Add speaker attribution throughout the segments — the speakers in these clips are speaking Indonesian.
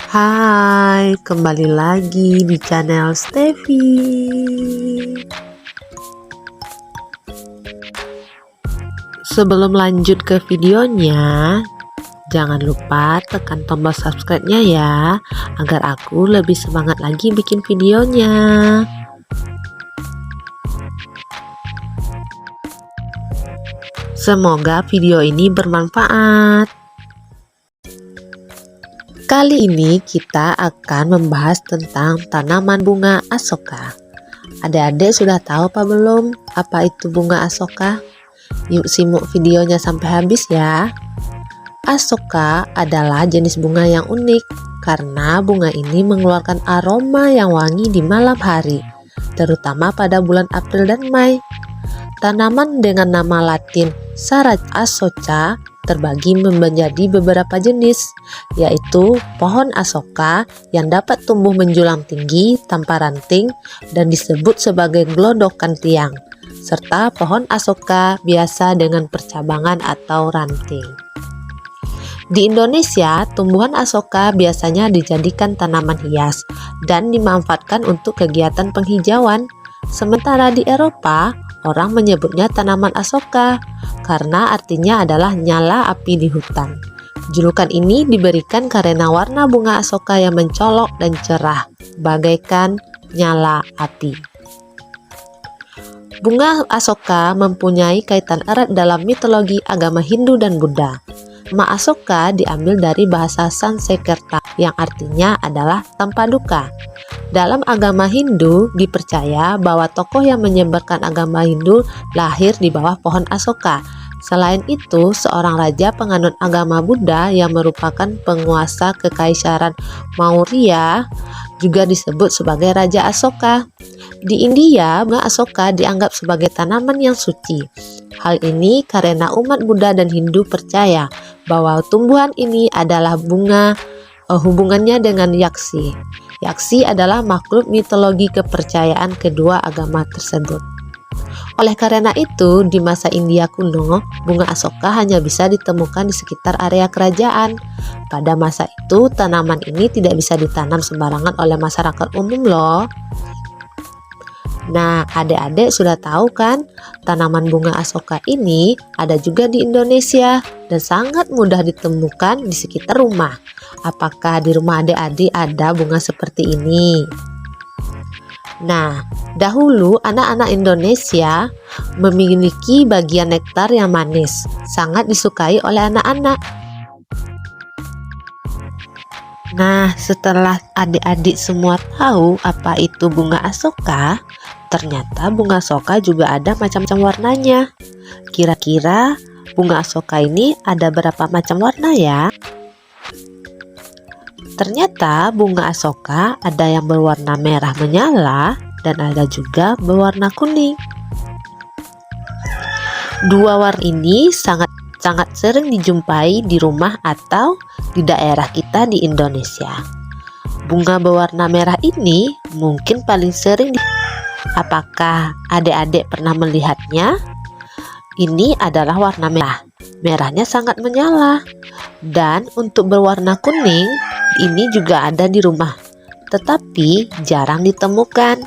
Speaker 1: Hai, kembali lagi di channel Steffi. Sebelum lanjut ke videonya, jangan lupa tekan tombol subscribe-nya ya, agar aku lebih semangat lagi bikin videonya. Semoga video ini bermanfaat. Kali ini kita akan membahas tentang tanaman bunga asoka. Adik-adik sudah tahu apa belum apa itu bunga asoka? Yuk simak videonya sampai habis ya. Asoka adalah jenis bunga yang unik karena bunga ini mengeluarkan aroma yang wangi di malam hari, terutama pada bulan April dan Mei. Tanaman dengan nama latin Saraj asoca terbagi menjadi beberapa jenis, yaitu pohon asoka yang dapat tumbuh menjulang tinggi tanpa ranting dan disebut sebagai gelondokan tiang, serta pohon asoka biasa dengan percabangan atau ranting. Di Indonesia, tumbuhan asoka biasanya dijadikan tanaman hias dan dimanfaatkan untuk kegiatan penghijauan. Sementara di Eropa, orang menyebutnya tanaman asoka karena artinya adalah nyala api di hutan. Julukan ini diberikan karena warna bunga asoka yang mencolok dan cerah, bagaikan nyala api. Bunga asoka mempunyai kaitan erat dalam mitologi agama Hindu dan Buddha. Nama asoka diambil dari bahasa Sanskerta yang artinya adalah tanpa duka. Dalam agama Hindu dipercaya bahwa tokoh yang menyebarkan agama Hindu lahir di bawah pohon asoka. Selain itu, seorang raja penganut agama Buddha yang merupakan penguasa kekaisaran Maurya juga disebut sebagai Raja Asoka. Di India, bunga asoka dianggap sebagai tanaman yang suci. Hal ini karena umat Buddha dan Hindu percaya bahwa tumbuhan ini adalah hubungannya dengan yaksi. Yaksi adalah makhluk mitologi kepercayaan kedua agama tersebut. Oleh karena itu, di masa India kuno, bunga asoka hanya bisa ditemukan di sekitar area kerajaan. Pada masa itu, tanaman ini tidak bisa ditanam sembarangan oleh masyarakat umum loh. Nah, adik-adik sudah tahu kan, tanaman bunga asoka ini ada juga di Indonesia dan sangat mudah ditemukan di sekitar rumah. Apakah di rumah adik-adik ada bunga seperti ini? Nah, dahulu anak-anak Indonesia memiliki bagian nektar yang manis, sangat disukai oleh anak-anak. Nah, setelah adik-adik semua tahu apa itu bunga asoka, ternyata bunga asoka juga ada macam-macam warnanya. Kira-kira bunga asoka ini ada berapa macam warna ya? Ternyata bunga asoka ada yang berwarna merah menyala dan ada juga berwarna kuning. Dua warna ini sangat sering dijumpai di rumah atau di daerah kita di Indonesia. Bunga berwarna merah ini mungkin paling sering Apakah adik-adik pernah melihatnya? Ini adalah warna merah. Merahnya sangat menyala. Dan untuk berwarna kuning, ini juga ada di rumah, tetapi jarang ditemukan.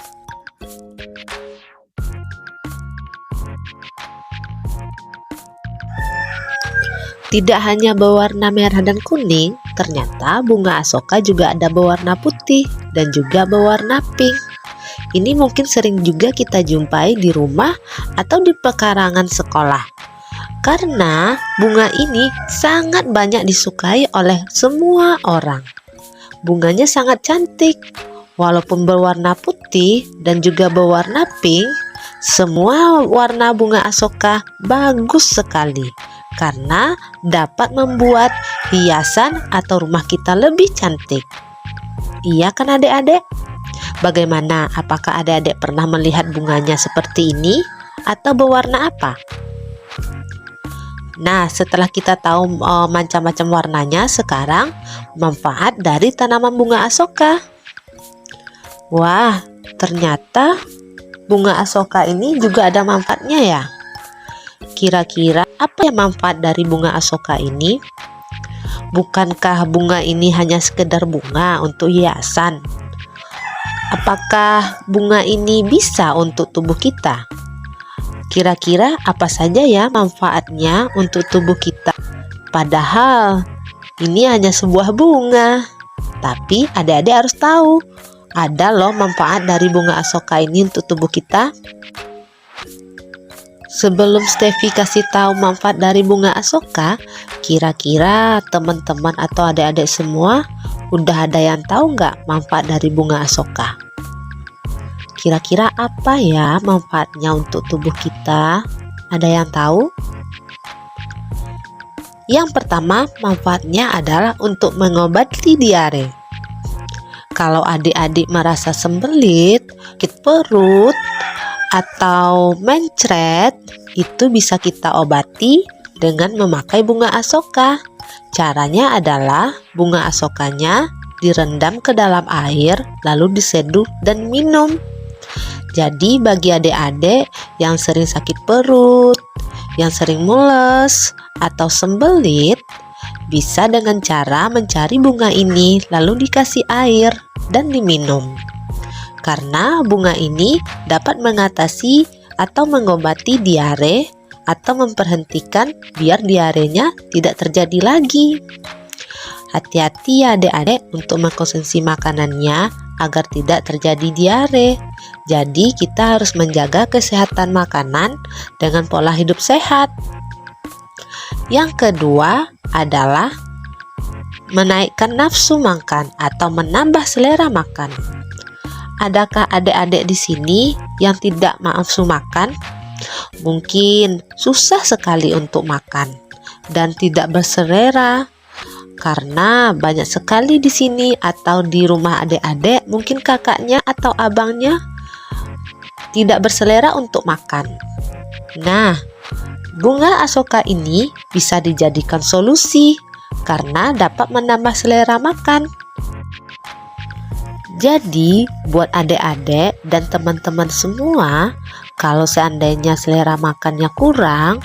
Speaker 1: Tidak hanya berwarna merah dan kuning, ternyata bunga asoka juga ada berwarna putih dan juga berwarna pink. Ini mungkin sering juga kita jumpai di rumah atau di pekarangan sekolah. Karena bunga ini sangat banyak disukai oleh semua orang. Bunganya sangat cantik. Walaupun berwarna putih dan juga berwarna pink, semua warna bunga asoka bagus sekali karena dapat membuat hiasan atau rumah kita lebih cantik. Iya kan adik-adik? Bagaimana? Apakah adik-adik pernah melihat bunganya seperti ini atau berwarna apa? Nah, setelah kita tahu macam-macam warnanya, sekarang manfaat dari tanaman bunga asoka. Wah, ternyata bunga asoka ini juga ada manfaatnya ya. Kira-kira apa yang manfaat dari bunga asoka ini? Bukankah bunga ini hanya sekedar bunga untuk hiasan? Apakah bunga ini bisa untuk tubuh kita? Kira-kira apa saja ya manfaatnya untuk tubuh kita? Padahal ini hanya sebuah bunga. Tapi adik-adik harus tahu, ada loh manfaat dari bunga asoka ini untuk tubuh kita. Sebelum Steffi kasih tahu manfaat dari bunga asoka, kira-kira teman-teman atau adik-adik semua udah ada yang tahu nggak manfaat dari bunga asoka? Kira-kira apa ya manfaatnya untuk tubuh kita? Ada yang tahu? Yang pertama, manfaatnya adalah untuk mengobati diare. Kalau adik-adik merasa sembelit, sakit perut, atau mencret, itu bisa kita obati dengan memakai bunga asoka. Caranya adalah bunga asokanya direndam ke dalam air, lalu diseduh dan minum. Jadi bagi adik-adik yang sering sakit perut, yang sering mules, atau sembelit, bisa dengan cara mencari bunga ini lalu dikasih air dan diminum. Karena bunga ini dapat mengatasi atau mengobati diare atau memperhentikan biar diarenya tidak terjadi lagi. Hati-hati ya adik-adik untuk mengkonsumsi makanannya agar tidak terjadi diare. Jadi kita harus menjaga kesehatan makanan dengan pola hidup sehat. Yang kedua adalah menaikkan nafsu makan atau menambah selera makan. Adakah adik-adik di sini yang tidak nafsu makan? Mungkin susah sekali untuk makan dan tidak berselera. Karena banyak sekali di sini atau di rumah adik-adik, mungkin kakaknya atau abangnya tidak berselera untuk makan. Nah, bunga asoka ini bisa dijadikan solusi karena dapat menambah selera makan. Jadi, buat adik-adik dan teman-teman semua, kalau seandainya selera makannya kurang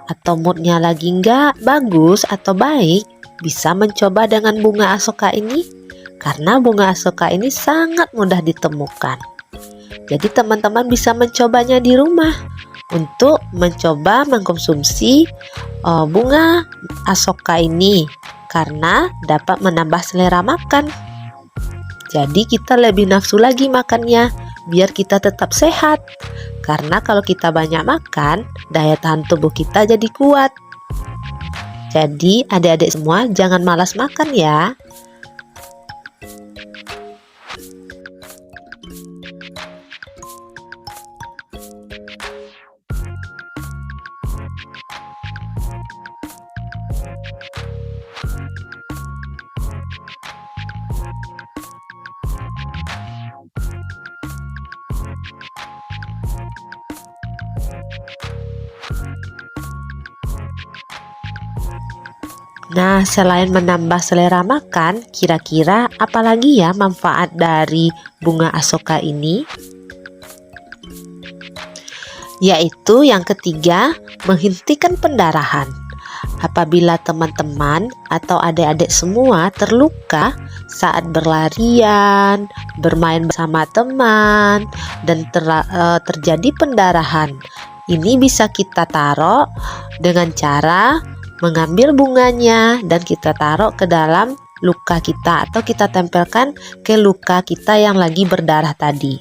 Speaker 1: atau moodnya lagi nggak bagus atau baik, bisa mencoba dengan bunga asoka ini karena bunga asoka ini sangat mudah ditemukan. Jadi teman-teman bisa mencobanya di rumah untuk mencoba mengkonsumsi bunga asoka ini karena dapat menambah selera makan. Jadi kita lebih nafsu lagi makannya biar kita tetap sehat. Karena kalau kita banyak makan, daya tahan tubuh kita jadi kuat. Jadi adik-adik semua jangan malas makan ya. Nah, selain menambah selera makan, kira-kira apalagi ya manfaat dari bunga asoka ini? Yaitu yang ketiga, menghentikan pendarahan. Apabila teman-teman atau adik-adik semua terluka saat berlarian, bermain bersama teman, dan terjadi pendarahan, ini bisa kita taruh dengan cara mengambil bunganya dan kita taruh ke dalam luka kita atau kita tempelkan ke luka kita yang lagi berdarah tadi.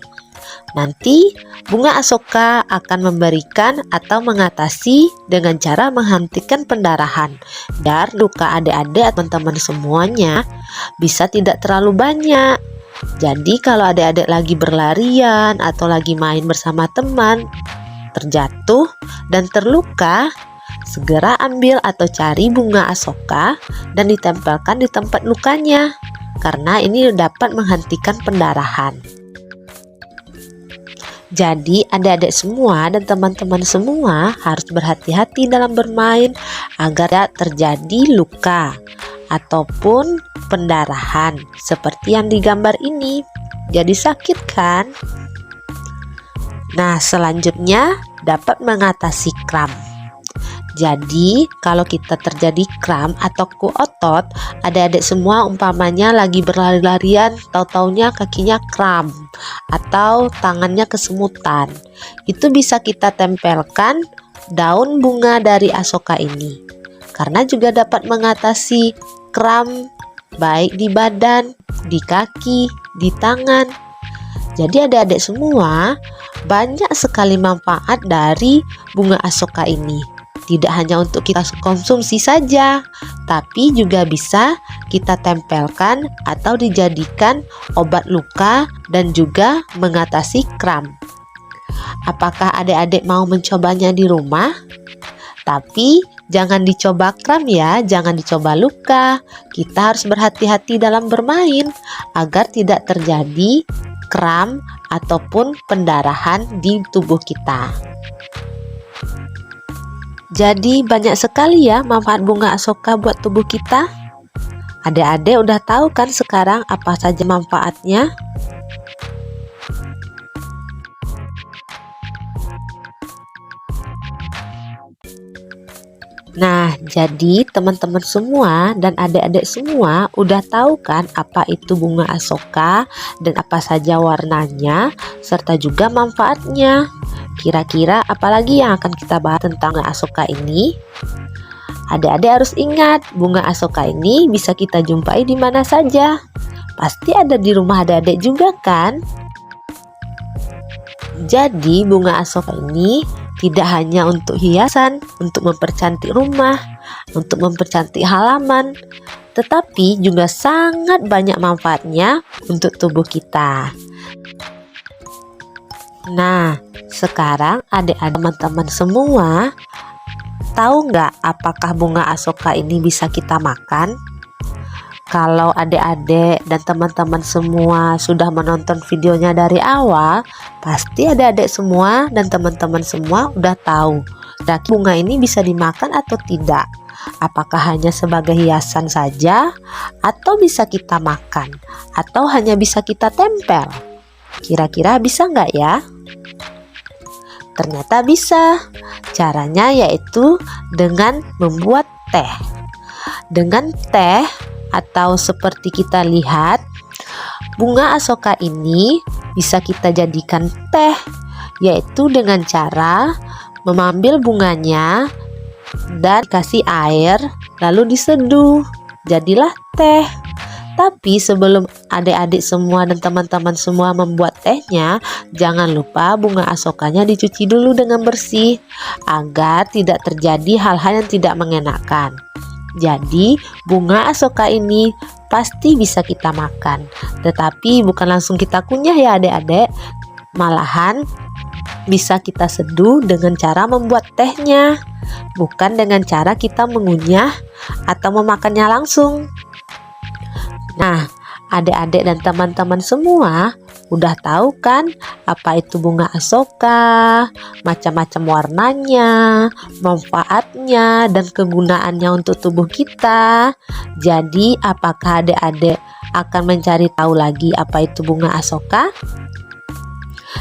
Speaker 1: Nanti bunga asoka akan memberikan atau mengatasi dengan cara menghentikan pendarahan dan luka adik-adik teman-teman semuanya bisa tidak terlalu banyak. Jadi kalau adik-adik lagi berlarian atau lagi main bersama teman terjatuh dan terluka, segera ambil atau cari bunga asoka dan ditempelkan di tempat lukanya karena ini dapat menghentikan pendarahan. Jadi adik-adik semua dan teman-teman semua harus berhati-hati dalam bermain agar tidak terjadi luka ataupun pendarahan seperti yang digambar ini. Jadi sakit kan? Nah, selanjutnya dapat mengatasi kram. Jadi kalau kita terjadi kram atau kaku otot, adik-adik semua umpamanya lagi berlari-larian, tahu-taunya kakinya kram atau tangannya kesemutan, itu bisa kita tempelkan daun bunga dari Asoka ini, karena juga dapat mengatasi kram baik di badan, di kaki, di tangan. Jadi adik-adik semua, banyak sekali manfaat dari bunga Asoka ini. Tidak hanya untuk kita konsumsi saja, tapi juga bisa kita tempelkan atau dijadikan obat luka dan juga mengatasi kram. Apakah adik-adik mau mencobanya di rumah? Tapi jangan dicoba kram ya, jangan dicoba luka. Kita harus berhati-hati dalam bermain agar tidak terjadi kram ataupun pendarahan di tubuh kita. Jadi banyak sekali ya manfaat bunga Asoka buat tubuh kita. Adik-adik udah tahu kan sekarang apa saja manfaatnya? Nah, jadi teman-teman semua dan adik-adik semua udah tahu kan apa itu bunga Asoka dan apa saja warnanya serta juga manfaatnya. Kira-kira apalagi yang akan kita bahas tentang bunga Asoka ini? Adik-adik harus ingat, bunga Asoka ini bisa kita jumpai di mana saja. Pasti ada di rumah adik-adik juga kan? Jadi bunga Asoka ini tidak hanya untuk hiasan, untuk mempercantik rumah, untuk mempercantik halaman, tetapi juga sangat banyak manfaatnya untuk tubuh kita. Nah, sekarang adik-adik teman-teman semua tahu nggak apakah bunga Asoka ini bisa kita makan? Kalau adik-adik dan teman-teman semua sudah menonton videonya dari awal, pasti adik-adik semua dan teman-teman semua udah tahu bunga ini bisa dimakan atau tidak. Apakah hanya sebagai hiasan saja, atau bisa kita makan, atau hanya bisa kita tempel? Kira-kira bisa nggak ya? Ternyata bisa. Caranya yaitu dengan membuat teh. Dengan teh atau seperti kita lihat, bunga Asoka ini bisa kita jadikan teh, yaitu dengan cara mengambil bunganya dan kasih air lalu diseduh, jadilah teh. Tapi sebelum adik-adik semua dan teman-teman semua membuat tehnya, jangan lupa bunga Asokanya dicuci dulu dengan bersih agar tidak terjadi hal-hal yang tidak mengenakan. Jadi bunga Asoka ini pasti bisa kita makan, tetapi bukan langsung kita kunyah ya adik-adik. Malahan bisa kita seduh dengan cara membuat tehnya, bukan dengan cara kita mengunyah atau memakannya langsung. Nah, adik-adik dan teman-teman semua udah tahu kan apa itu bunga Asoka, macam-macam warnanya, manfaatnya, dan kegunaannya untuk tubuh kita. Jadi, apakah adik-adik akan mencari tahu lagi apa itu bunga Asoka?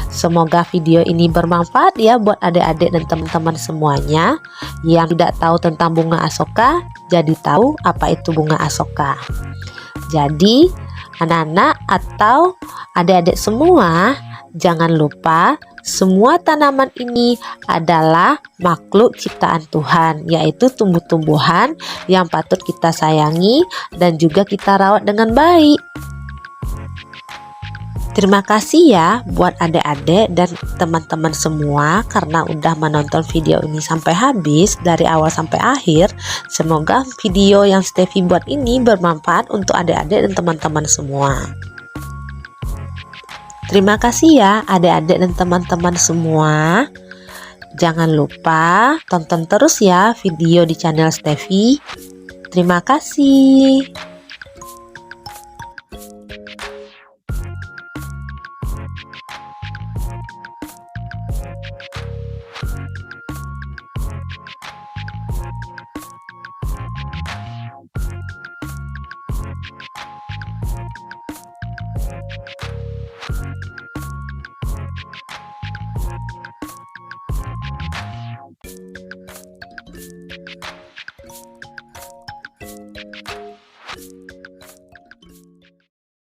Speaker 1: Semoga video ini bermanfaat ya buat adik-adik dan teman-teman semuanya yang tidak tahu tentang bunga Asoka, jadi tahu apa itu bunga Asoka. Jadi anak-anak atau adik-adik semua, jangan lupa semua tanaman ini adalah makhluk ciptaan Tuhan, yaitu tumbuh-tumbuhan yang patut kita sayangi dan juga kita rawat dengan baik. Terima kasih ya buat adik-adik dan teman-teman semua karena udah menonton video ini sampai habis dari awal sampai akhir. Semoga video yang Steffi buat ini bermanfaat untuk adik-adik dan teman-teman semua. Terima kasih ya adik-adik dan teman-teman semua. Jangan lupa tonton terus ya video di channel Steffi. Terima kasih.